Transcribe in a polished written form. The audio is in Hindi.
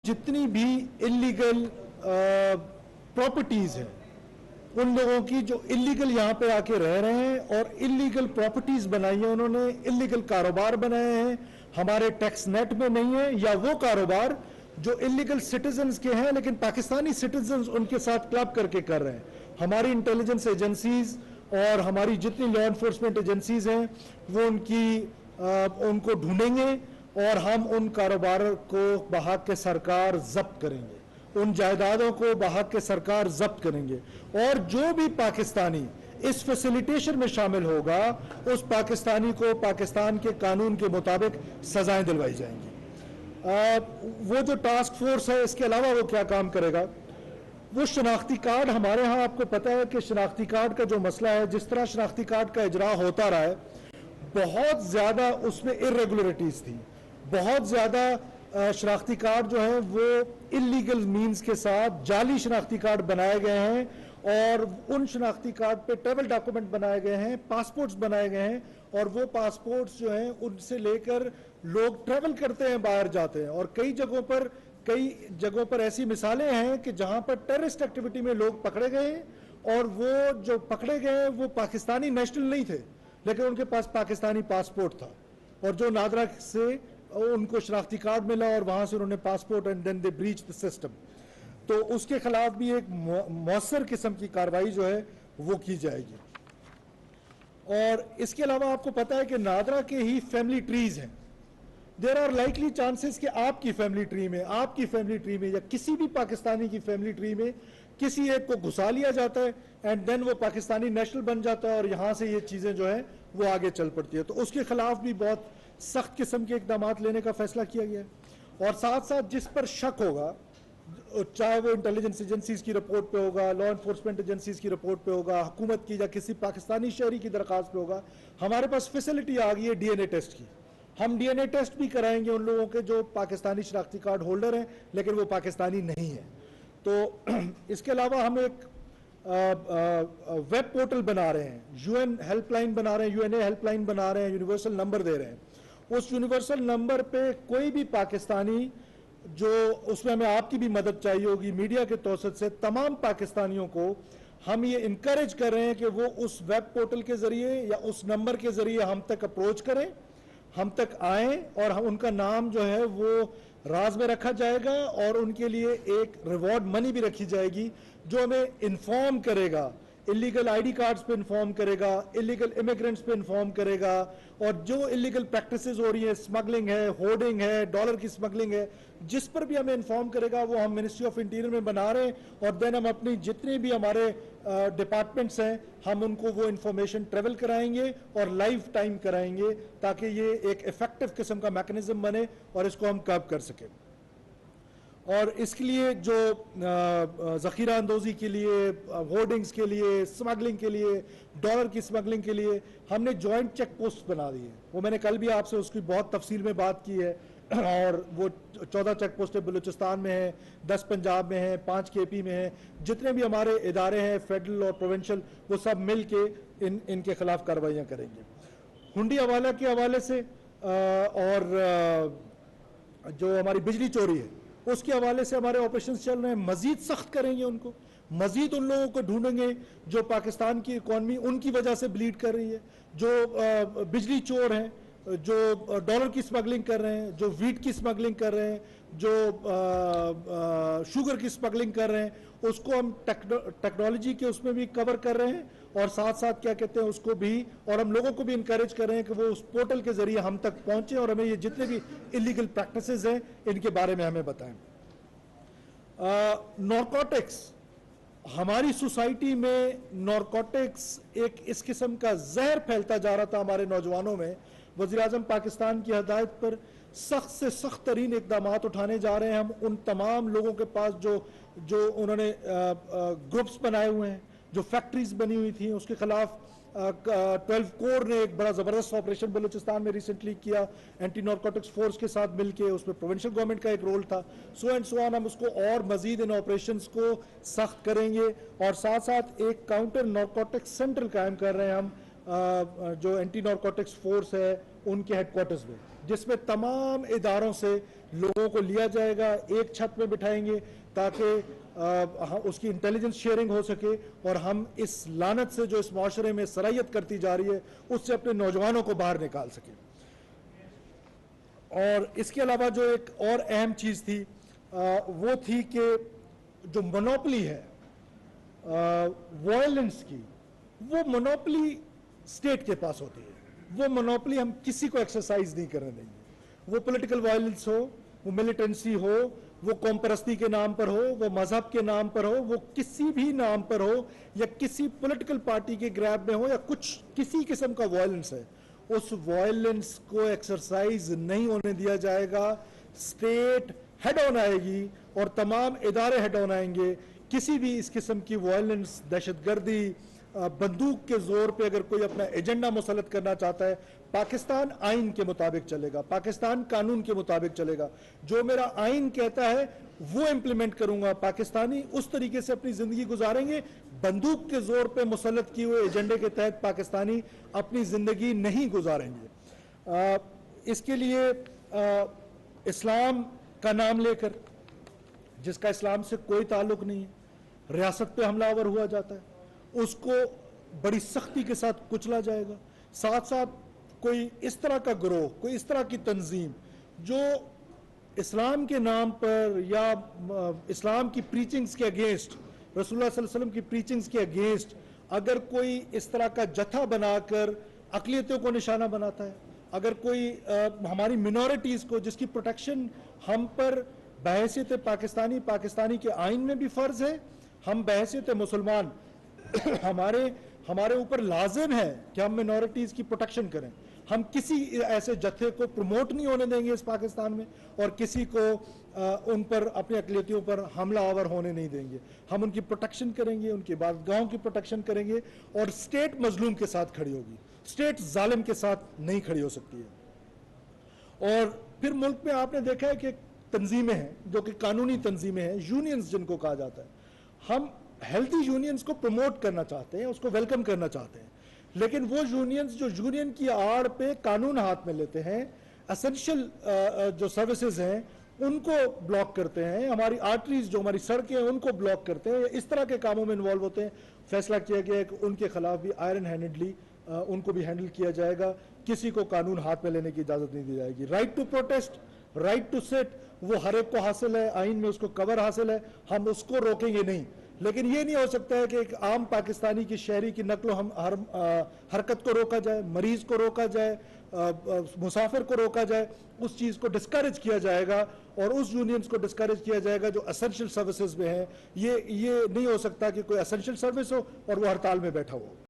जितनी भी इलीगल प्रॉपर्टीज हैं, उन लोगों की जो इलीगल यहाँ पे आके रह रहे हैं और इलीगल प्रॉपर्टीज बनाई है, उन्होंने इलीगल कारोबार बनाए हैं, हमारे टैक्स नेट में नहीं है, या वो कारोबार जो इलीगल सिटीजन्स के हैं लेकिन पाकिस्तानी सिटीजन्स उनके साथ क्लब करके कर रहे हैं। हमारी इंटेलिजेंस एजेंसीज और हमारी जितनी लॉ एनफोर्समेंट एजेंसीज हैं वो उनको ढूंढेंगे और हम उन कारोबार को बहाक के सरकार जब्त करेंगे, उन जायदादों को बहाक के सरकार जब्त करेंगे, और जो भी पाकिस्तानी इस फैसिलिटेशन में शामिल होगा उस पाकिस्तानी को पाकिस्तान के कानून के मुताबिक सजाएं दिलवाई जाएंगी। वो जो टास्क फोर्स है, इसके अलावा वो क्या काम करेगा? वो शनाख्ती कार्ड, हमारे यहाँ आपको पता है कि शनाख्ती कार्ड का जो मसला है, जिस तरह शनाख्ती कार्ड का इजरा होता रहा है, बहुत ज़्यादा उसमें इरेगुलरिटीज़ थी, बहुत ज़्यादा शनाख्ती कार्ड जो है वो इलीगल मीन्स के साथ जाली शनाख्ती कार्ड बनाए गए हैं, और उन शनाख्ती कार्ड पे ट्रैवल डॉक्यूमेंट बनाए गए हैं, पासपोर्ट्स बनाए गए हैं, और वो पासपोर्ट्स जो हैं उनसे लेकर लोग ट्रैवल करते हैं, बाहर जाते हैं। और कई जगहों पर ऐसी मिसालें हैं कि जहां पर टेररिस्ट एक्टिविटी में लोग पकड़े गए और वो जो पकड़े गए वो पाकिस्तानी नेशनल नहीं थे लेकिन उनके पास पाकिस्तानी पासपोर्ट था, और जो नादरा से उनको शनाख्ती कार्ड मिला और वहां से उन्होंने passport and then they breach the system. तो उसके खिलाफ भी एक मौसर किस्म की कार्रवाई जो है वो की जाएगी। और इसके अलावा आपको पता है कि नादरा के ही फैमिली ट्रीज हैं। देयर आर लाइकली चांसेस कि आपकी फैमिली ट्री में या किसी भी पाकिस्तानी की फैमिली ट्री में किसी एक को घुसा लिया जाता है एंड देन वो पाकिस्तानी नेशनल बन जाता है और यहां से ये चीजें जो है वो आगे चल पड़ती है। तो उसके खिलाफ भी बहुत सख्त किस्म के इकदाम लेने का फैसला किया गया है। और साथ साथ जिस पर शक होगा, चाहे वो इंटेलिजेंस एजेंसीज की रिपोर्ट पे होगा, लॉ एनफोर्समेंट एजेंसीज की रिपोर्ट पे होगा, हुकूमत की या किसी पाकिस्तानी शहरी की दरख्वास्त पे होगा, हमारे पास फैसिलिटी आ गई है डीएनए टेस्ट की। हम डीएनए टेस्ट भी कराएंगे उन लोगों के जो पाकिस्तानी शनाख्ती कार्ड होल्डर हैं लेकिन वो पाकिस्तानी नहीं है। तो इसके अलावा हम एक वेब पोर्टल बना रहे हैं, यूएन हेल्पलाइन बना रहे हैं, यूएनए हेल्पलाइन बना रहे हैं, यूनिवर्सल नंबर दे रहे हैं। उस यूनिवर्सल नंबर पे कोई भी पाकिस्तानी जो, उसमें हमें आपकी भी मदद चाहिए होगी मीडिया के तौसत से, तमाम पाकिस्तानियों को हम ये इनकरेज कर रहे हैं कि वो उस वेब पोर्टल के जरिए या उस नंबर के जरिए हम तक अप्रोच करें, हम तक आए, और हम उनका नाम जो है वो राज में रखा जाएगा और उनके लिए एक रिवॉर्ड मनी भी रखी जाएगी जो हमें इन्फॉर्म करेगा, इलीगल आईडी कार्ड्स पे इन्फॉर्म करेगा, इलीगल इमिग्रेंट्स पे इन्फॉर्म करेगा, और जो इलीगल प्रैक्टिसेस हो रही है, स्मगलिंग है, होर्डिंग है, डॉलर की स्मगलिंग है, जिस पर भी हमें इन्फॉर्म करेगा वो हम मिनिस्ट्री ऑफ इंटीरियर में बना रहे हैं। और देन हम अपनी जितने भी हमारे डिपार्टमेंट्स हैं हम उनको वो इंफॉर्मेशन ट्रेवल कराएंगे और लाइव टाइम कराएंगे ताकि ये एक इफेक्टिव किस्म का मैकेनिज्म बने और इसको हम कर्ब कर सकें। और इसके लिए जो ज़ख़ीरा अंदोज़ी के लिए, होर्डिंग्स के लिए, स्मगलिंग के लिए, डॉलर की स्मगलिंग के लिए हमने जॉइंट चेक पोस्ट बना दी है। वो मैंने कल भी आपसे उसकी बहुत तफसील में बात की है। और वो 14 चेक पोस्टें बलूचिस्तान में हैं, 10 पंजाब में हैं, 5 केपी में हैं। जितने भी हमारे इदारे हैं फेडरल और प्रोविंशियल, वो सब मिल के इनके खिलाफ कार्रवाइयाँ करेंगे। हुंडी हवाला के हवाले से और जो हमारी बिजली चोरी है उसके हवाले से हमारे ऑपरेशंस चल रहे हैं। मजीद सख्त करेंगे उनको, मजीद उन लोगों को ढूंढेंगे जो पाकिस्तान की इकॉनमी उनकी वजह से ब्लीड कर रही है, जो बिजली चोर हैं, जो डॉलर की स्मगलिंग कर रहे हैं, जो वीट की स्मगलिंग कर रहे हैं, जो शुगर की स्मगलिंग कर रहे हैं, उसको हम टेक्नोलॉजी के उसमें भी कवर कर रहे हैं और साथ साथ क्या कहते हैं उसको भी, और हम लोगों को भी इनकरेज कर रहे हैं कि वो उस पोर्टल के जरिए हम तक पहुंचे और हमें ये जितने भी इलीगल प्रैक्टिसेस हैं इनके बारे में हमें बताएं। नारकोटिक्स, हमारी सोसाइटी में नारकोटिक्स एक इस किस्म का जहर फैलता जा रहा था हमारे नौजवानों में। वज़ीर-ए-आज़म पाकिस्तान की हदायत पर सख्त से सख्त तरीन इकदाम उठाने जा रहे हैं हम उन तमाम लोगों के पास जो उन्होंने ग्रुप्स बनाए हुए हैं, जो फैक्ट्रीज बनी हुई थी, उसके खिलाफ 12 कोर ने एक बड़ा ज़बरदस्त ऑपरेशन बलूचिस्तान में रिसेंटली किया एंटी नारकोटिक्स फोर्स के साथ मिलकर। उसमें प्रोविंशियल गवर्नमेंट का एक रोल था। So and so on. हम उसको और मजीद इन ऑपरेशंस को सख्त करेंगे और साथ साथ एक काउंटर नारकोटिक्स सेंटर कायम कर रहे हैं हम, जो एंटी नारकोटिक्स फोर्स है उनके हेडक्वार्टर्स में, जिसमें तमाम इदारों से लोगों को लिया जाएगा, एक छत में बिठाएंगे ताकि उसकी इंटेलिजेंस शेयरिंग हो सके और हम इस लानत से जो इस माशरे में सरायत करती जा रही है उससे अपने नौजवानों को बाहर निकाल सके। और इसके अलावा जो एक और अहम चीज़ थी वो थी कि जो मोनोपली है वायलेंस की, वो मोनोपली स्टेट के पास होती है, वो मोनोपली हम किसी को एक्सरसाइज नहीं करने देंगे। वो पॉलिटिकल वायलेंस हो, वो मिलिटेंसी हो, वो कौम परस्ती के नाम पर हो, वो मजहब के नाम पर हो, वो किसी भी नाम पर हो, या किसी पॉलिटिकल पार्टी के ग्रैब में हो, या कुछ किसी किस्म का वायलेंस है, उस वायलेंस को एक्सरसाइज नहीं होने दिया जाएगा। स्टेट हेड ऑन आएगी और तमाम इदारे हेड ऑन आएंगे। किसी भी इस किस्म की वायलेंस, दहशतगर्दी, बंदूक के जोर पे अगर कोई अपना एजेंडा मुसल्लत करना चाहता है, पाकिस्तान आइन के मुताबिक चलेगा, पाकिस्तान कानून के मुताबिक चलेगा। जो मेरा आइन कहता है वो इंप्लीमेंट करूंगा। पाकिस्तानी उस तरीके से अपनी जिंदगी गुजारेंगे। बंदूक के जोर पे मुसल्लत किए हुए एजेंडे के तहत पाकिस्तानी अपनी जिंदगी नहीं गुजारेंगे। इसके लिए इस्लाम का नाम लेकर, जिसका इस्लाम से कोई ताल्लुक नहीं है, रियासत पे हमलावर हुआ जाता है, उसको बड़ी सख्ती के साथ कुचला जाएगा। साथ साथ कोई इस तरह का गिरोह, कोई इस तरह की तंजीम जो इस्लाम के नाम पर या इस्लाम की प्रीचिंग्स के अगेंस्ट, रसूलुल्लाह सल्लल्लाहु अलैहि वसल्लम की प्रीचिंग्स के अगेंस्ट अगर कोई इस तरह का जत्था बनाकर अक़लियतों को निशाना बनाता है, अगर कोई हमारी मिनॉरिटीज़ को, जिसकी प्रोटेक्शन हम पर बहैसियत पाकिस्तानी, पाकिस्तानी के आइन में भी फ़र्ज़ है, हम बहैसियत मुसलमान हमारे ऊपर लाजिम है कि हम मिनॉरिटीज़ की प्रोटेक्शन करें। हम किसी ऐसे जत्थे को प्रमोट नहीं होने देंगे इस पाकिस्तान में, और किसी को उन पर, अपनी अक़लियतियों पर हमला आवर होने नहीं देंगे। हम उनकी प्रोटेक्शन करेंगे, उनकी इबादतगाहों की प्रोटेक्शन करेंगे, और स्टेट मजलूम के साथ खड़ी होगी, स्टेट जालिम के साथ नहीं खड़ी हो सकती है। और फिर मुल्क में आपने देखा है कि तंजीमें हैं जो कि कानूनी तंजीमें हैं, यूनियंस जिनको कहा जाता है। हम हेल्थी यूनियंस को प्रमोट करना चाहते हैं, उसको वेलकम करना चाहते हैं, लेकिन वो यूनियंस जो यूनियन की आड़ पे कानून हाथ में लेते हैं, एसेंशियल जो सर्विसेज हैं उनको ब्लॉक करते हैं, हमारी आर्टरीज, जो हमारी सड़कें हैं उनको ब्लॉक करते हैं, इस तरह के कामों में इन्वॉल्व होते हैं, फैसला किया गया है कि उनके खिलाफ भी आयरन हैंडेडली उनको भी हैंडल किया जाएगा। किसी को कानून हाथ में लेने की इजाजत नहीं दी जाएगी। Right to protest, right to sit, वो हर एक को हासिल है, आइन में उसको कवर हासिल है, हम उसको रोकेंगे नहीं। लेकिन ये नहीं हो सकता है कि एक आम पाकिस्तानी की शहरी की नकलो हम हरकत को रोका जाए, मरीज को रोका जाए, मुसाफिर को रोका जाए, उस चीज़ को डिस्करेज किया जाएगा और उस यूनियंस को डिस्करेज किया जाएगा जो एसेंशियल सर्विसेज में है। ये नहीं हो सकता कि कोई एसेंशियल सर्विस हो और वो हड़ताल में बैठा हो।